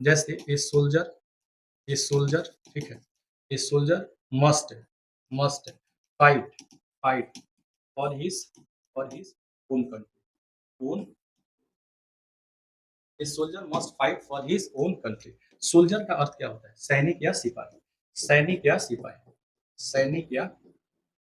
जैसे a soldier ठीक है, a soldier must must fight fight for his own country own a soldier must fight for his own country. Soldier का अर्थ क्या होता है? सैनिक या सिपाही। सैनिक या सिपाही। सैनिक या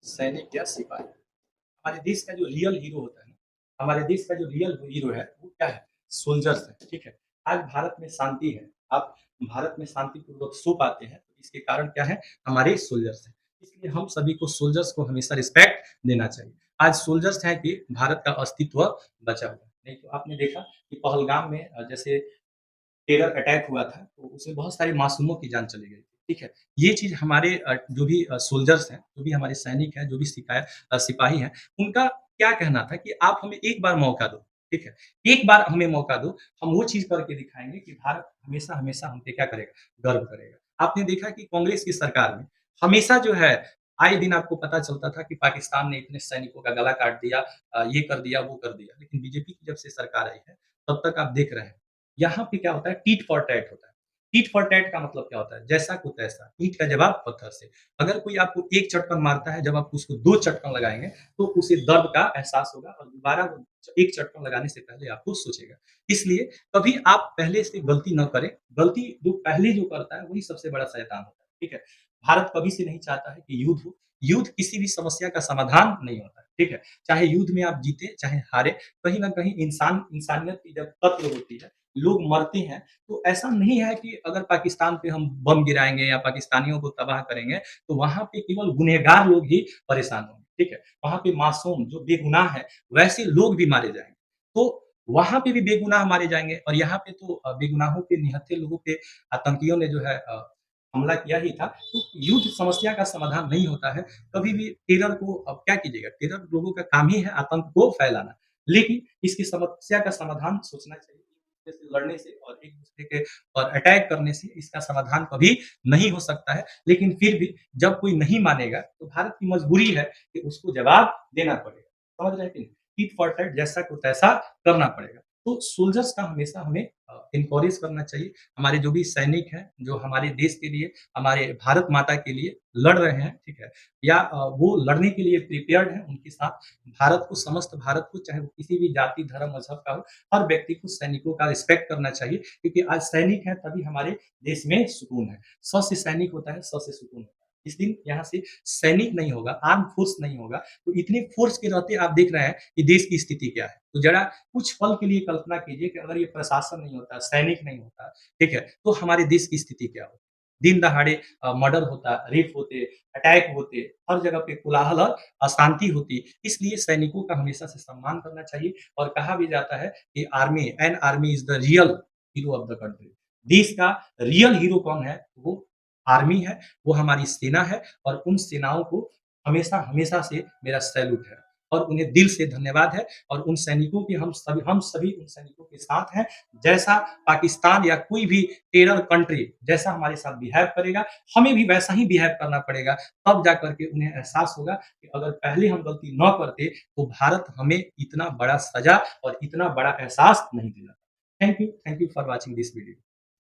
सैनिक या सिपाही। हमारे देश का जो रियल हीरो होता है ना, हमारे देश का जो रियल हीरो है वो क्या है? सोल्जर्स है। ठीक है, आज भारत में शांति है। आप भारत में शांतिपूर्वक सो पाते हैं तो इसके कारण क्या है? हमारे सोल्जर्स हैं। इसलिए हम सभी को सोल्जर्स को हमेशा रिस्पेक्ट देना चाहिए। आज सोल्जर्स हैं कि भारत का अस्तित्व बचा हुआ है। नहीं तो आपने देखा कि पहलगाम में जैसे टेरर अटैक हुआ था, तो उसमें बहुत सारे मासूमों की जान चली गई थी, ठीक है? ये चीज़ हमारे जो भी सोल्जर्स हैं, जो भी हमारे सैनिक हैं, जो भी सिपाही हैं, उनका क्या कहना था कि आप हमें एक बार मौका दो, ठीक है? एक बार हमें मौका दो, हम वो चीज़ करके दिखाएँगे कि भारत हमेशा-हमेशा हम पे क्या करेगा, गर्व करेगा। आपने देखा कि कांग्रेस की सरकार में हमेशा जो है, आए दिन आपको पता चलता था कि पाकिस्तान ने इतने सैनिकों का गला काट दिया ये कर दिया, वो कर दिया। लेकिन बीजेपी की जब से सरकार आई है, तब तक आप देख रहे हैं यहाँ पे क्या होता है टीट फॉर टैट होता है। टीट फॉर टैट का मतलब क्या होता है? जैसा को तैसा, ईंट का जवाब पत्थर से। अगर कोई आपको 1 चटकन मारता है, जब आप उसको 2 चटकन लगाएँगे, तो उसे दर्द का एहसास होगा और दोबारा वो 1 चटकन लगाने से पहले आपको सोचेगा। इसलिए कभी आप पहले से गलती ना करें, गलती जो पहले जो करता है, वही सबसे बड़ा शैतान होता है, ठीक है? भारत कभी से नहीं चाहता है कि युद्ध हो। युद्ध किसी भी समस्या का समाधान नहीं होता है, ठीक है? चाहे युद्ध में आप जीते, चाहे हारे, कहीं न कहीं इंसानियत की जब कत्ल होती है, लोग मरते हैं, तो ऐसा नहीं है कि अगर पाकिस्तान पे हम बम गिराएँगे या पाकिस्तानियों को तबाह करेंगे, तो वहाँ पे केवल गुनहगार लोग ही परेशान होंगे, ठीक है? वहाँ पे मासूम जो बेगुनाह है, वैसे लोग भी मारे जाएँगे। तो वहाँ पे भी बेगुनाह मारे जाएँगे और यहाँ पे तो बेगुनाहों पे, निहत्थे लोगों पे आतंकियों ने जो है हमला किया ही था। तो युद्ध समस्या का समाधान नहीं होता है। कभी भी टेरर को अब क्या कीजिएगा, टेरर लोगों का काम ही है आतंक को फैलाना। लेकिन इसकी समस्या का समाधान सोचना चाहिए। एक-दूसरे से लड़ने से और एक-दूसरे के और अटैक करने से इसका समाधान कभी नहीं हो सकता है। लेकिन फिर भी जब कोई नहीं मानेगा, तो भारत की मजबूरी है कि उसको जवाब देना पड़ेगा। समझ रहे हैं कि नहीं? टिट फॉर टैट जैसा को तैसा करना पड़ेगा। तो सोल्जर्स का हमेशा हमें एनकरेज करना चाहिए। हमारे जो भी सैनिक हैं, जो हमारे देश के लिए, हमारे भारत माता के लिए लड़ रहे हैं, ठीक है? या वो लड़ने के लिए प्रिपेयर्ड हैं, उनके साथ भारत को समस्त भारत को चाहे वो किसी भी जाति, धर्म, मज़हब का हो, हर व्यक्ति को सैनिकों का रिस्पेक्ट करना चाहिए क्योंकि आज सैनिक हैं तभी हमारे देश में सुकून है। 100 से सैनिक होता है, 100 से सुकून होता है। जिस दिन यहाँ से सैनिक नहीं होगा, आर्म्ड फोर्स नहीं होगा, तो इतने फोर्स के रहते आप देख रहे हैं कि देश की स्थिति क्या है। तो ज़रा कुछ पल के लिए कल्पना कीजिए कि अगर ये प्रशासन नहीं होता, सैनिक नहीं होता, ठीक है? तो हमारे देश की स्थिति क्या होती? दिन दहाड़े मर्डर होता, रेप होते, अटैक होते, हर जगह पे कोलाहल और अशांति होती। इसलिए सैनिकों का हमेशा से सम्मान करना चाहिए और कहा भी जाता है कि army is the real hero of the country. देश का रियल हीरो कौन है? वो आर्मी है, वो हमारी सेना है और उन सेनाओं को हमेशा से मेरा सैल्यूट है और उन्हें दिल से धन्यवाद है और उन सैनिकों की हम सभी उन सैनिकों के साथ हैं। जैसा पाकिस्तान या कोई भी टेरर कंट्री जैसा हमारे साथ बिहेव करेगा, हमें भी वैसा ही बिहेव करना पड़ेगा। तब जा कर के उन्हें एहसास होगा कि अगर पहले हम गलती न करते, तो भारत हमें इतना बड़ा सज़ा और इतना बड़ा एहसास नहीं दिलाता। Thank you for watching this video.